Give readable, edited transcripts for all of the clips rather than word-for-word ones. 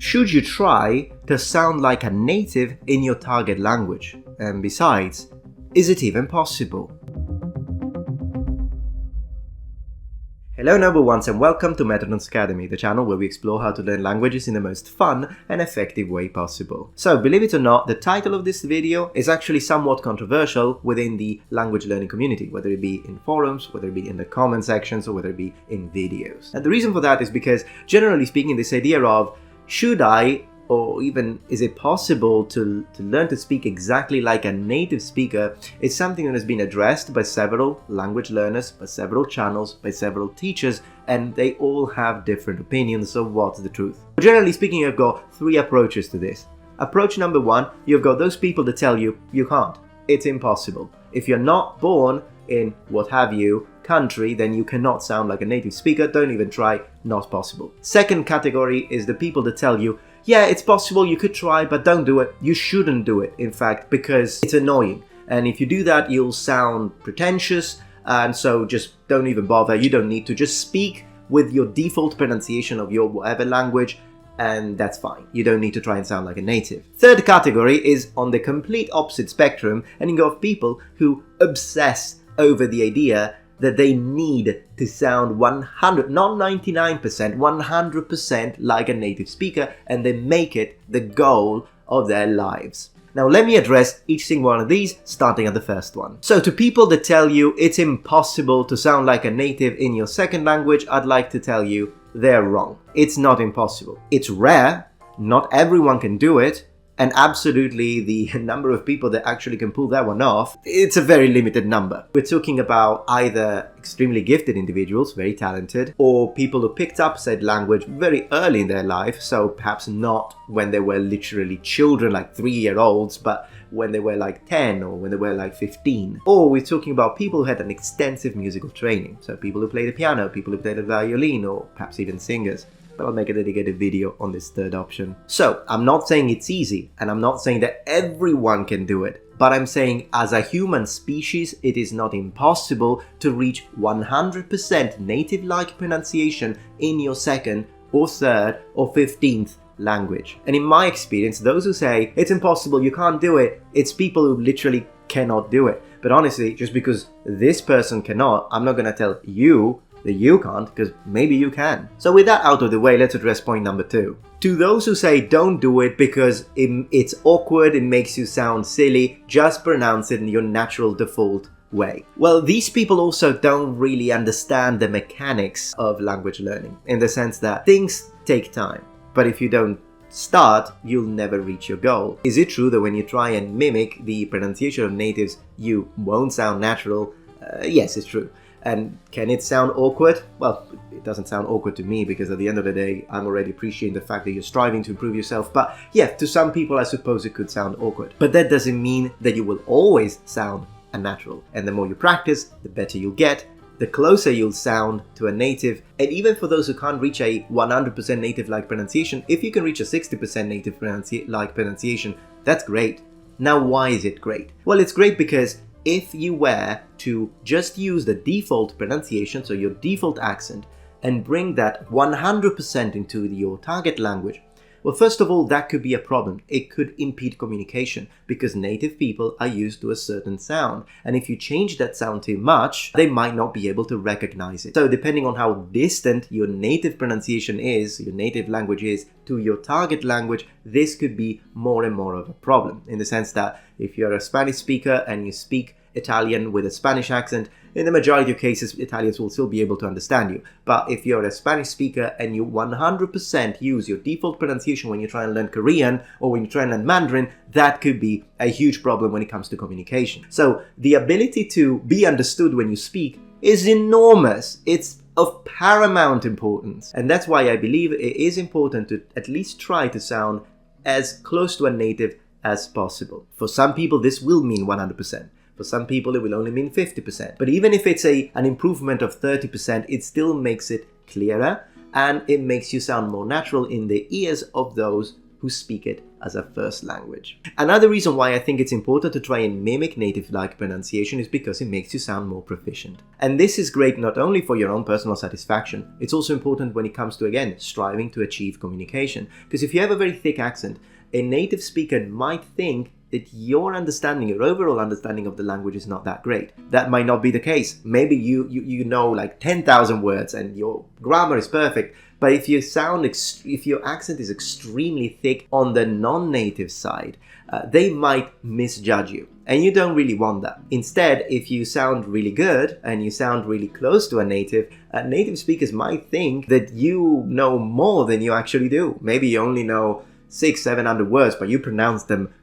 Should you try to sound like a native in your target language? And besides, is it even possible? Hello number ones and welcome to Metatron's Academy, the channel where we explore how to learn languages in the most fun and effective way possible. So believe it or not, the title of this video is actually somewhat controversial within the language learning community, whether it be in forums, whether it be in the comment sections, or whether it be in videos. And the reason for that is because, generally speaking, this idea of should I, or even is it possible to learn to speak exactly like a native speaker, is something that has been addressed by several language learners, by several channels, by several teachers, and they all have different opinions of what's the truth. Generally speaking, you've got three approaches to this. Approach number one, you've got those people that tell you, you can't, it's impossible. If you're not born in what have you country, then you cannot sound like a native speaker, don't even try, not possible. Second category is the people that tell you, yeah, it's possible, you could try, but don't do it. You shouldn't do it, in fact, because it's annoying. And if you do that, you'll sound pretentious, and so just don't even bother. You don't need to. Just speak with your default pronunciation of your whatever language, and that's fine. You don't need to try and sound like a native. Third category is on the complete opposite spectrum, and you got people who obsess over the idea that they need to sound 100, not 99%, 100% like a native speaker, and they make it the goal of their lives. Now let me address each single one of these, starting at the first one. So to people that tell you it's impossible to sound like a native in your second language, I'd like to tell you they're wrong. It's not impossible. It's rare, not everyone can do it, and absolutely the number of people that actually can pull that one off, it's a very limited number. We're talking about either extremely gifted individuals, very talented, or people who picked up said language very early in their life, so perhaps not when they were literally children, like 3-year-olds, but when they were like 10 or when they were like 15. Or we're talking about people who had an extensive musical training, so people who played the piano, people who played the violin, or perhaps even singers. But I'll make a dedicated video on this third option. So, I'm not saying it's easy, and I'm not saying that everyone can do it, but I'm saying as a human species, it is not impossible to reach 100% native-like pronunciation in your second or third or 15th language. And in my experience, those who say, it's impossible, you can't do it, it's people who literally cannot do it. But honestly, just because this person cannot, I'm not gonna tell you that you can't, because maybe you can. So with that out of the way, let's address point number 2. To those who say don't do it because it's awkward, it makes you sound silly, just pronounce it in your natural default way. Well, these people also don't really understand the mechanics of language learning, in the sense that things take time, but if you don't start, you'll never reach your goal. Is it true that when you try and mimic the pronunciation of natives, you won't sound natural? Yes, it's true. And can it sound awkward? Well, it doesn't sound awkward to me because at the end of the day, I'm already appreciating the fact that you're striving to improve yourself. But yeah, to some people, I suppose it could sound awkward. But that doesn't mean that you will always sound unnatural. And the more you practice, the better you'll get, the closer you'll sound to a native. And even for those who can't reach a 100% native-like pronunciation, if you can reach a 60% native-like pronunciation, that's great. Now, why is it great? Well, it's great because if you were to just use the default pronunciation, so your default accent, and bring that 100% into your target language, well, first of all, that could be a problem. It could impede communication because native people are used to a certain sound. And if you change that sound too much, they might not be able to recognize it. So depending on how distant your native pronunciation is, your native language is, to your target language, this could be more and more of a problem. In the sense that if you're a Spanish speaker and you speak Italian with a Spanish accent, in the majority of cases, Italians will still be able to understand you. But if you're a Spanish speaker and you 100% use your default pronunciation when you try and learn Korean or when you try and learn Mandarin, that could be a huge problem when it comes to communication. So the ability to be understood when you speak is enormous. It's of paramount importance. And that's why I believe it is important to at least try to sound as close to a native as possible. For some people, this will mean 100%. For some people, it will only mean 50%. But even if it's an improvement of 30%, it still makes it clearer and it makes you sound more natural in the ears of those who speak it as a first language. Another reason why I think it's important to try and mimic native-like pronunciation is because it makes you sound more proficient. And this is great not only for your own personal satisfaction, it's also important when it comes to, again, striving to achieve communication. Because if you have a very thick accent, a native speaker might think that your overall understanding of the language is not that great. That might not be the case. Maybe you know like 10,000 words and your grammar is perfect, but if your accent is extremely thick on the non-native side, they might misjudge you. And you don't really want that. Instead, if you sound really good and you sound really close to a native speakers might think that you know more than you actually do. Maybe you only know 600-700 words, but you pronounce them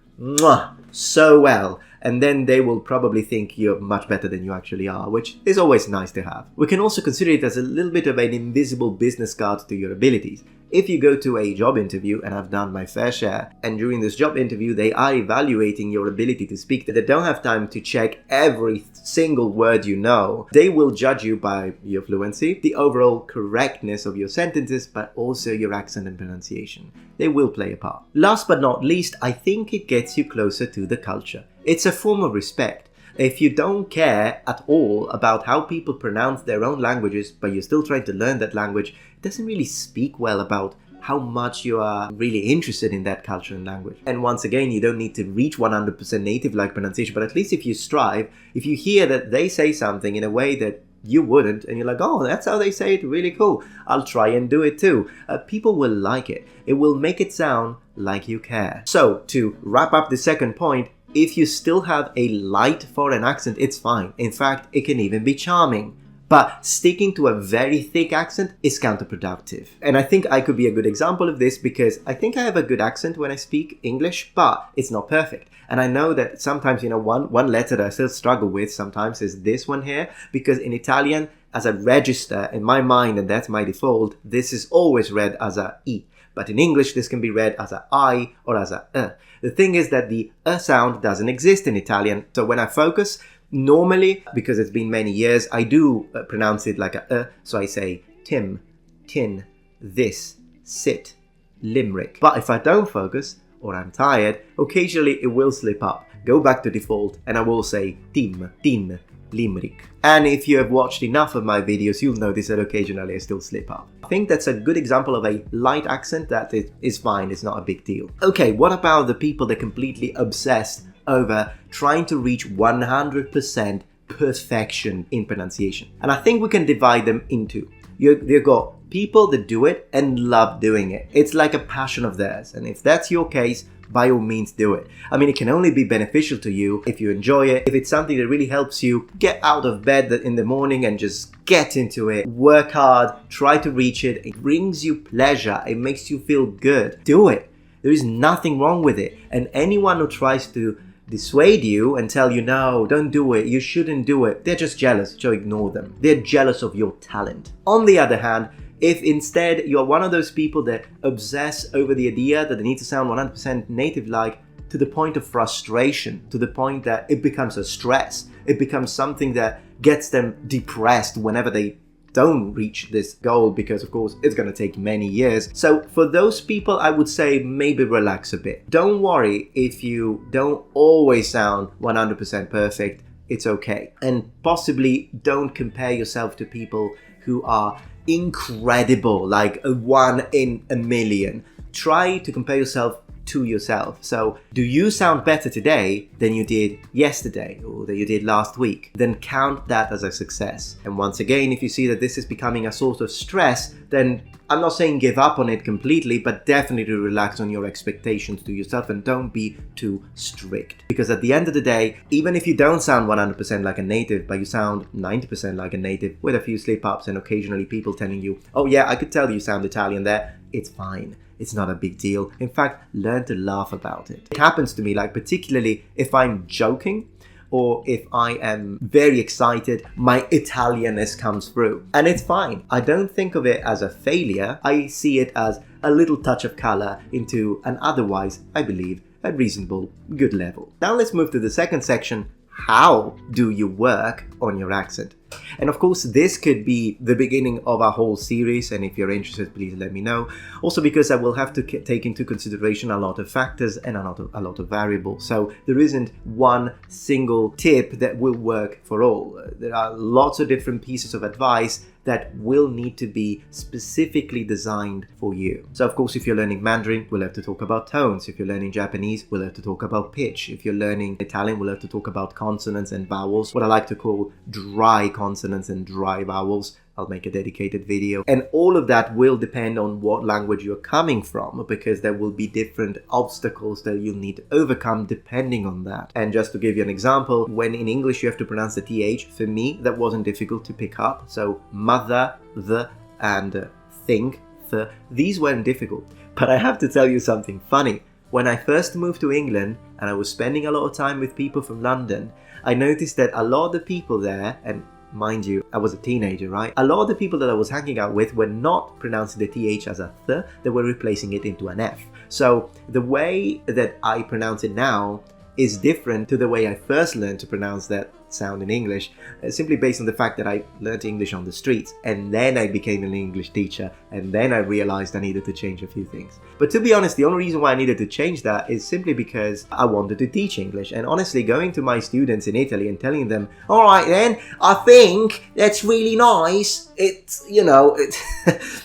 so well, and then they will probably think you're much better than you actually are, which is always nice to have. We can also consider it as a little bit of an invisible business card to your abilities. If you go to a job interview, and I've done my fair share, and during this job interview they are evaluating your ability to speak, they don't have time to check every single word you know. They will judge you by your fluency, the overall correctness of your sentences, but also your accent and pronunciation. They will play a part. Last but not least, I think it gets you closer to the culture. It's a form of respect. If you don't care at all about how people pronounce their own languages, but you're still trying to learn that language, it doesn't really speak well about how much you are really interested in that culture and language. And once again, you don't need to reach 100% native-like pronunciation, but at least if you strive, if you hear that they say something in a way that you wouldn't, and you're like, oh, that's how they say it, really cool, I'll try and do it too. People will like it. It will make it sound like you care. So, to wrap up the second point, if you still have a light foreign accent, it's fine. In fact, it can even be charming. But sticking to a very thick accent is counterproductive. And I think I could be a good example of this because I think I have a good accent when I speak English, but it's not perfect. And I know that sometimes, one letter that I still struggle with sometimes is this one here, because in Italian, as a register in my mind, and that's my default, this is always read as a E. But in English, this can be read as a I or as a E. The thing is that the sound doesn't exist in Italian. So when I focus, normally, because it's been many years, I do pronounce it like a so I say Tim, tin, this, sit, limerick. But if I don't focus, or I'm tired, occasionally it will slip up, go back to default, and I will say Tim, tin, limerick. And if you have watched enough of my videos, you'll notice that occasionally I still slip up. I think that's a good example of a light accent that is fine, it's not a big deal. Okay, what about the people that completely obsessed over trying to reach 100% perfection in pronunciation? And I think we can divide them into. You've got people that do it and love doing it. It's like a passion of theirs. And if that's your case, by all means do it. I mean, it can only be beneficial to you if you enjoy it, if it's something that really helps you get out of bed in the morning and just get into it, work hard, try to reach it. It brings you pleasure, it makes you feel good. Do it. There is nothing wrong with it. And anyone who tries to dissuade you and tell you, no, don't do it, you shouldn't do it, they're just jealous, so ignore them. They're jealous of your talent. On the other hand, if instead you're one of those people that obsess over the idea that they need to sound 100% native-like to the point of frustration, to the point that it becomes a stress, it becomes something that gets them depressed whenever they don't reach this goal, because of course it's going to take many years. So for those people, I would say maybe relax a bit. Don't worry if you don't always sound 100% perfect, it's okay. And possibly don't compare yourself to people who are incredible, like a 1 in a million. Try to compare yourself to yourself. So, do you sound better today than you did yesterday or that you did last week? Then count that as a success. And once again, if you see that this is becoming a source of stress, then I'm not saying give up on it completely, but definitely relax on your expectations to yourself and don't be too strict. Because at the end of the day, even if you don't sound 100% like a native, but you sound 90% like a native with a few slip-ups and occasionally people telling you, oh yeah, I could tell you sound Italian there, it's fine. It's not a big deal. In fact, learn to laugh about it. It happens to me, like particularly if I'm joking or if I am very excited, my Italianness comes through. And it's fine. I don't think of it as a failure. I see it as a little touch of color into an otherwise, I believe, a reasonable, good level. Now let's move to the second section. How do you work on your accent? And of course, this could be the beginning of our whole series, and if you're interested, please let me know. Also because I will have to take into consideration a lot of factors and a lot of variables. So there isn't one single tip that will work for all. There are lots of different pieces of advice that will need to be specifically designed for you. So of course, if you're learning Mandarin, we'll have to talk about tones. If you're learning Japanese, we'll have to talk about pitch. If you're learning Italian, we'll have to talk about consonants and vowels, what I like to call dry consonants and dry vowels. I'll make a dedicated video. And all of that will depend on what language you're coming from, because there will be different obstacles that you'll need to overcome depending on that. And just to give you an example, when in English you have to pronounce the TH, for me, that wasn't difficult to pick up. So mother, the, and think, the, these weren't difficult. But I have to tell you something funny. When I first moved to England and I was spending a lot of time with people from London, I noticed that a lot of the people there, and mind you, I was a teenager, right? A lot of the people that I was hanging out with were not pronouncing the TH as a th, they were replacing it into an F. So the way that I pronounce it now is different to the way I first learned to pronounce that sound in English, simply based on the fact that I learned English on the streets, and then I became an English teacher, and then I realized I needed to change a few things. But to be honest, the only reason why I needed to change that is simply because I wanted to teach English. And honestly, going to my students in Italy and telling them, all right then, I think that's really nice. It's, you know,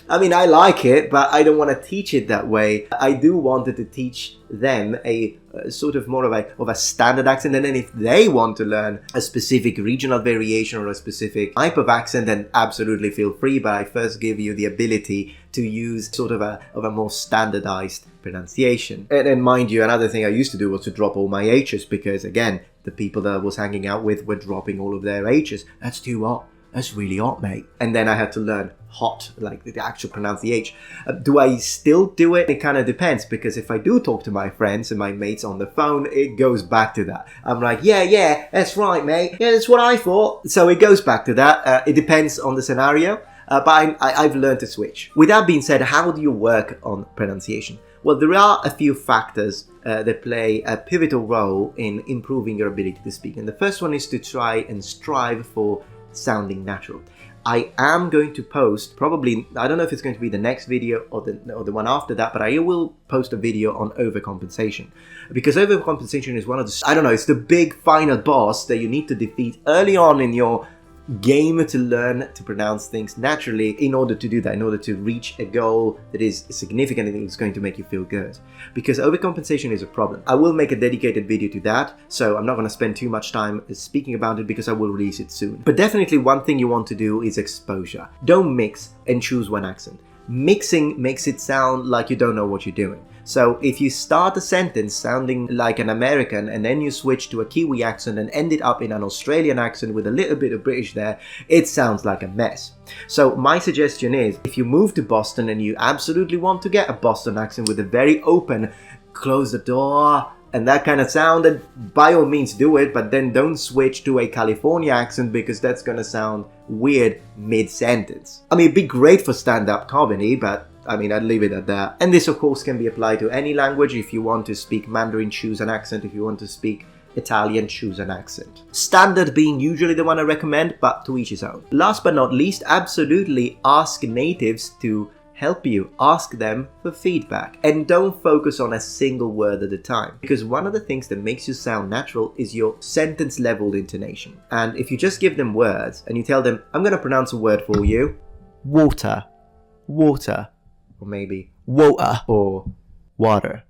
I mean, I like it, but I don't want to teach it that way. I do wanted to teach them a sort of more of a standard accent, and then if they want to learn a specific regional variation or a specific type of accent, then absolutely feel free, but I first give you the ability to use sort of a more standardized pronunciation. And mind you, another thing I used to do was to drop all my H's, because again, the people that I was hanging out with were dropping all of their H's. That's too hot. That's really hot, mate. And then I had to learn hot, like the actual pronounce the H. Do I still do it? It kind of depends, because if I do talk to my friends and my mates on the phone, it goes back to that. I'm like, yeah, that's right, mate. Yeah, that's what I thought. So it goes back to that. It depends on the scenario, but I've learned to switch. With that being said, how do you work on pronunciation? Well, there are a few factors that play a pivotal role in improving your ability to speak. And the first one is to try and strive for sounding natural. I am going to post, probably, I don't know if it's going to be the next video or the one after that, but I will post a video on overcompensation. Because overcompensation is one of the, I don't know, it's the big final boss that you need to defeat early on in your game to learn to pronounce things naturally, in order to do that, in order to reach a goal that is significant and is going to make you feel good. Because overcompensation is a problem. I will make a dedicated video to that, so I'm not going to spend too much time speaking about it, because I will release it soon. But definitely one thing you want to do is exposure. Don't mix and choose one accent. Mixing makes it sound like you don't know what you're doing. So if you start a sentence sounding like an American and then you switch to a Kiwi accent and end it up in an Australian accent with a little bit of British there, it sounds like a mess. So my suggestion is, if you move to Boston and you absolutely want to get a Boston accent with a very open, close the door, and that kind of sound, then by all means do it, but then don't switch to a California accent, because that's gonna sound weird mid-sentence. I mean, it'd be great for stand-up comedy, but I mean, I'd leave it at that. And this, of course, can be applied to any language. If you want to speak Mandarin, choose an accent. If you want to speak Italian, choose an accent. Standard being usually the one I recommend, but to each his own. Last but not least, absolutely ask natives to help you. Ask them for feedback. And don't focus on a single word at a time. Because one of the things that makes you sound natural is your sentence level intonation. And if you just give them words and you tell them, I'm going to pronounce a word for you. Water. Water. Or maybe water or water.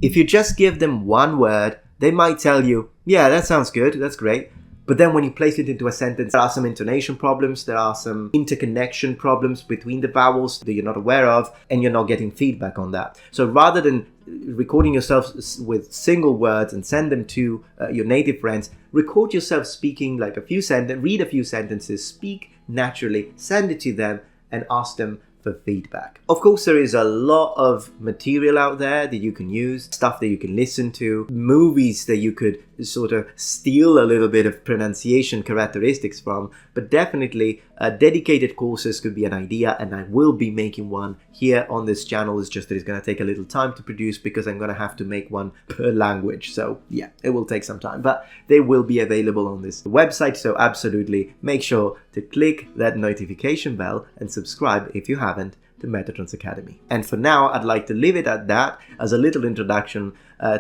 If you just give them one word, they might tell you, yeah, that sounds good, that's great. But then when you place it into a sentence, there are some intonation problems, there are some interconnection problems between the vowels that you're not aware of, and you're not getting feedback on that. So rather than recording yourself with single words and send them to your native friends, record yourself speaking like a few sentences, read a few sentences, speak naturally, send it to them, and ask them for feedback. Of course, there is a lot of material out there that you can use, stuff that you can listen to, movies that you could sort of steal a little bit of pronunciation characteristics from, but definitely dedicated courses could be an idea, and I will be making one here on this channel. It's just that it's going to take a little time to produce because I'm going to have to make one per language. So yeah, it will take some time, but they will be available on this website. So absolutely make sure to click that notification bell and subscribe if you haven't to Metatron's Academy. And for now, I'd like to leave it at that as a little introduction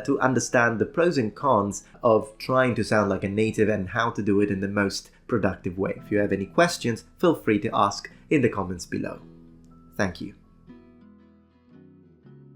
to understand the pros and cons of trying to sound like a native and how to do it in the most productive way. If you have any questions, feel free to ask in the comments below. Thank you.